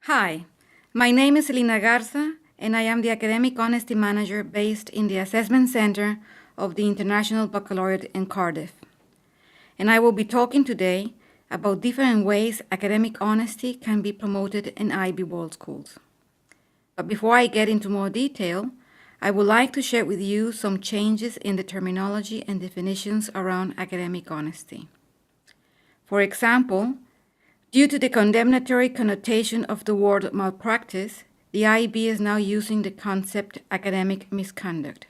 Hi, my name is Elena Garza, and I am the Academic Honesty Manager based in the Assessment Center of the International Baccalaureate in Cardiff. And I will be talking today about different ways academic honesty can be promoted in IB World Schools. But before I get into more detail, I would like to share with you some changes in the terminology and definitions around academic honesty. For example, due to the condemnatory connotation of the word malpractice, the IB is now using the concept academic misconduct.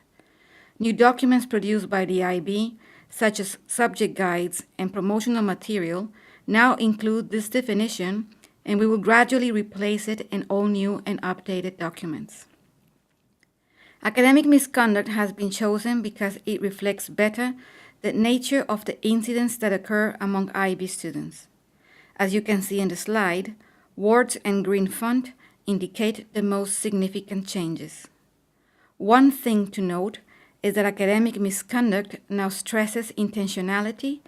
New documents produced by the IB, such as subject guides and promotional material, now include this definition, and we will gradually replace it in all new and updated documents. Academic misconduct has been chosen because it reflects better the nature of the incidents that occur among IB students. As you can see in the slide, words in green font indicate the most significant changes. One thing to note is that academic misconduct now stresses intentionality,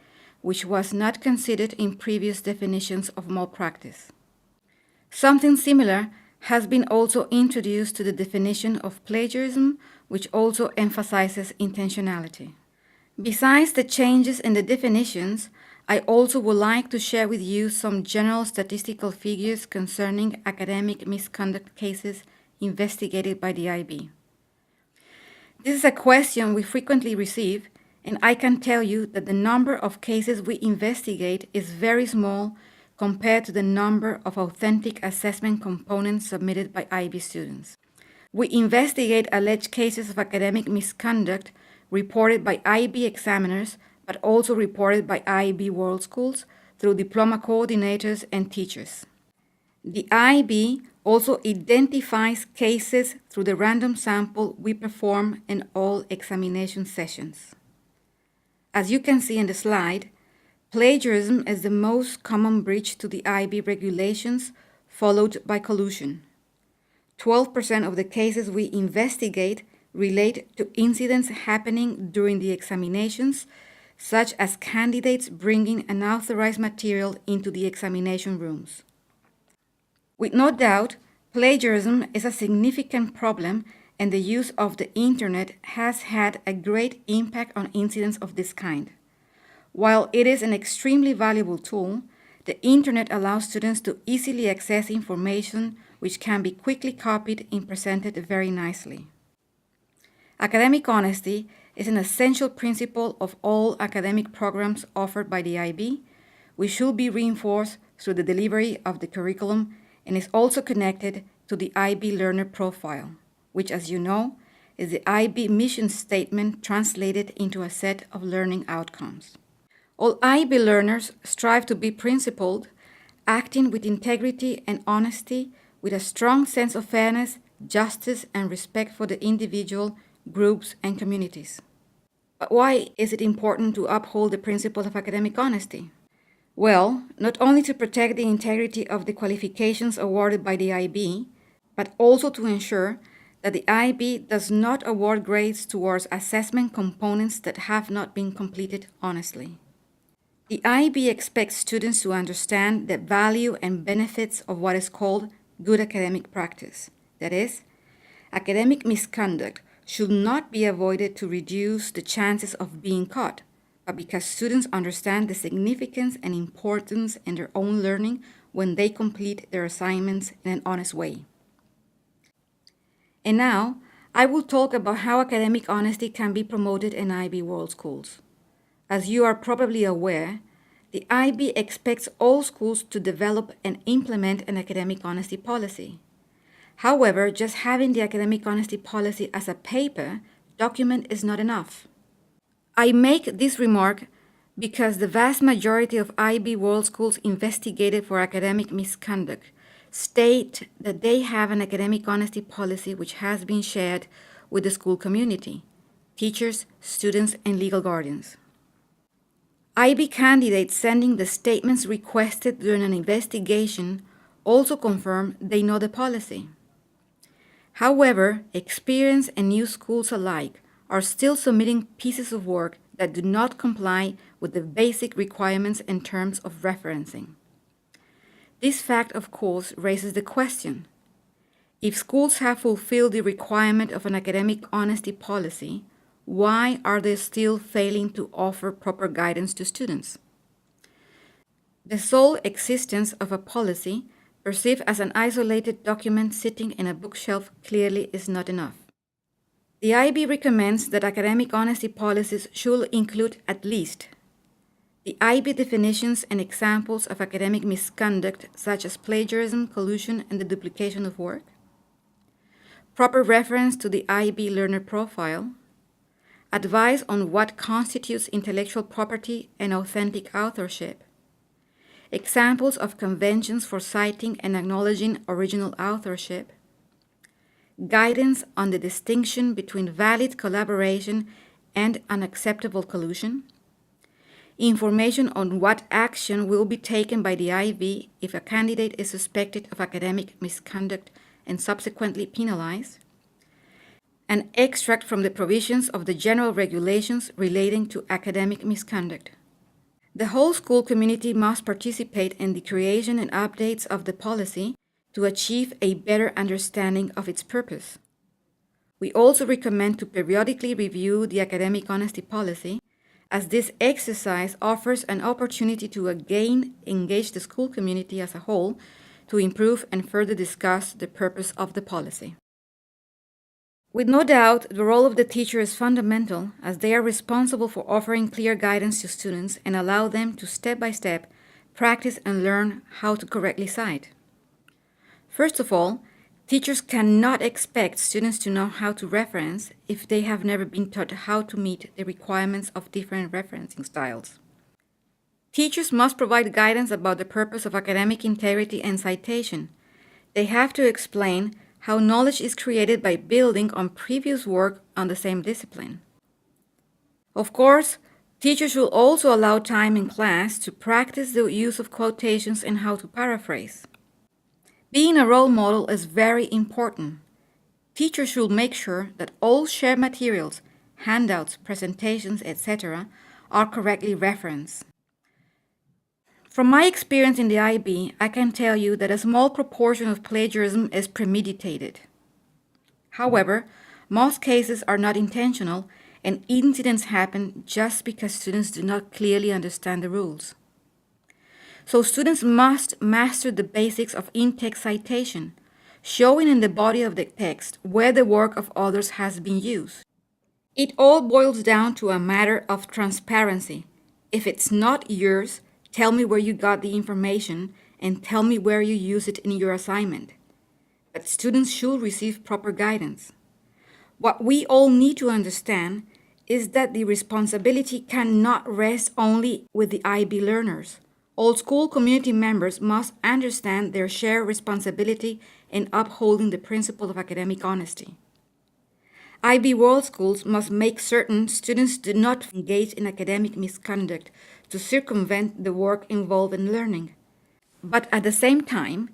which was not considered in previous definitions of malpractice. Something similar has been also introduced to the definition of plagiarism, which also emphasizes intentionality. Besides the changes in the definitions, I also would like to share with you some general statistical figures concerning academic misconduct cases investigated by the IB. This is a question we frequently receive, and I can tell you that the number of cases we investigate is very small compared to the number of authentic assessment components submitted by IB students. We investigate alleged cases of academic misconduct reported by IB examiners, but also reported by IB World Schools through diploma coordinators and teachers. The IB also identifies cases through the random sample we perform in all examination sessions. As you can see in the slide, plagiarism is the most common breach to the IB regulations, followed by collusion. 12% of the cases we investigate relate to incidents happening during the examinations, such as candidates bringing unauthorized material into the examination rooms. With no doubt, plagiarism is a significant problem, and the use of the internet has had a great impact on incidents of this kind. While it is an extremely valuable tool, the internet allows students to easily access information which can be quickly copied and presented very nicely. Academic honesty is an essential principle of all academic programs offered by the IB, which should be reinforced through the delivery of the curriculum and is also connected to the IB Learner Profile, which, as you know, is the IB mission statement translated into a set of learning outcomes. All IB learners strive to be principled, acting with integrity and honesty, with a strong sense of fairness, justice, and respect for the individual, groups, and communities. But why is it important to uphold the principle of academic honesty? Well, not only to protect the integrity of the qualifications awarded by the IB, but also to ensure that the IB does not award grades towards assessment components that have not been completed honestly. The IB expects students to understand the value and benefits of what is called good academic practice. That is, academic misconduct should not be avoided to reduce the chances of being caught, but because students understand the significance and importance in their own learning when they complete their assignments in an honest way. And now, I will talk about how academic honesty can be promoted in IB World Schools. As you are probably aware, the IB expects all schools to develop and implement an academic honesty policy. However, just having the academic honesty policy as a paper document is not enough. I make this remark because the vast majority of IB World Schools investigated for academic misconduct state that they have an academic honesty policy which has been shared with the school community, teachers, students, and legal guardians. IB candidates sending the statements requested during an investigation also confirm they know the policy. However, experienced and new schools alike are still submitting pieces of work that do not comply with the basic requirements in terms of referencing. This fact, of course, raises the question: if schools have fulfilled the requirement of an academic honesty policy, why are they still failing to offer proper guidance to students? The sole existence of a policy, perceived as an isolated document sitting in a bookshelf, clearly is not enough. The IB recommends that academic honesty policies should include at least the IB definitions and examples of academic misconduct, such as plagiarism, collusion, and the duplication of work, proper reference to the IB learner profile, advice on what constitutes intellectual property and authentic authorship, examples of conventions for citing and acknowledging original authorship, guidance on the distinction between valid collaboration and unacceptable collusion, information on what action will be taken by the IB if a candidate is suspected of academic misconduct and subsequently penalized, an extract from the provisions of the general regulations relating to academic misconduct. The whole school community must participate in the creation and updates of the policy to achieve a better understanding of its purpose. We also recommend to periodically review the academic honesty policy, as this exercise offers an opportunity to again engage the school community as a whole to improve and further discuss the purpose of the policy. With no doubt, the role of the teacher is fundamental, as they are responsible for offering clear guidance to students and allow them to step by step practice and learn how to correctly cite. First of all, teachers cannot expect students to know how to reference if they have never been taught how to meet the requirements of different referencing styles. Teachers must provide guidance about the purpose of academic integrity and citation. They have to explain how knowledge is created by building on previous work on the same discipline. Of course, teachers will also allow time in class to practice the use of quotations and how to paraphrase. Being a role model is very important. Teachers should make sure that all shared materials, handouts, presentations, etc. are correctly referenced. From my experience in the IB, I can tell you that a small proportion of plagiarism is premeditated. However, most cases are not intentional, and incidents happen just because students do not clearly understand the rules. So students must master the basics of in-text citation, showing in the body of the text where the work of others has been used. It all boils down to a matter of transparency. If it's not yours, tell me where you got the information and tell me where you use it in your assignment. But students should receive proper guidance. What we all need to understand is that the responsibility cannot rest only with the IB learners. All school community members must understand their shared responsibility in upholding the principle of academic honesty. IB World Schools must make certain students do not engage in academic misconduct to circumvent the work involved in learning. But at the same time,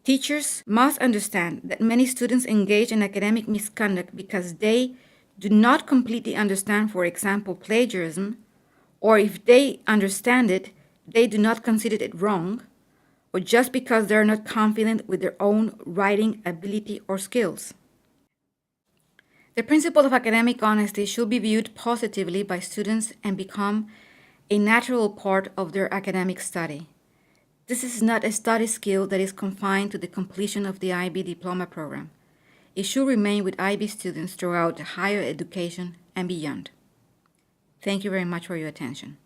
teachers must understand that many students engage in academic misconduct because they do not completely understand, for example, plagiarism, or if they understand it, they do not consider it wrong, or just because they are not confident with their own writing ability or skills. The principle of academic honesty should be viewed positively by students and become a natural part of their academic study. This is not a study skill that is confined to the completion of the IB diploma program. It should remain with IB students throughout higher education and beyond. Thank you very much for your attention.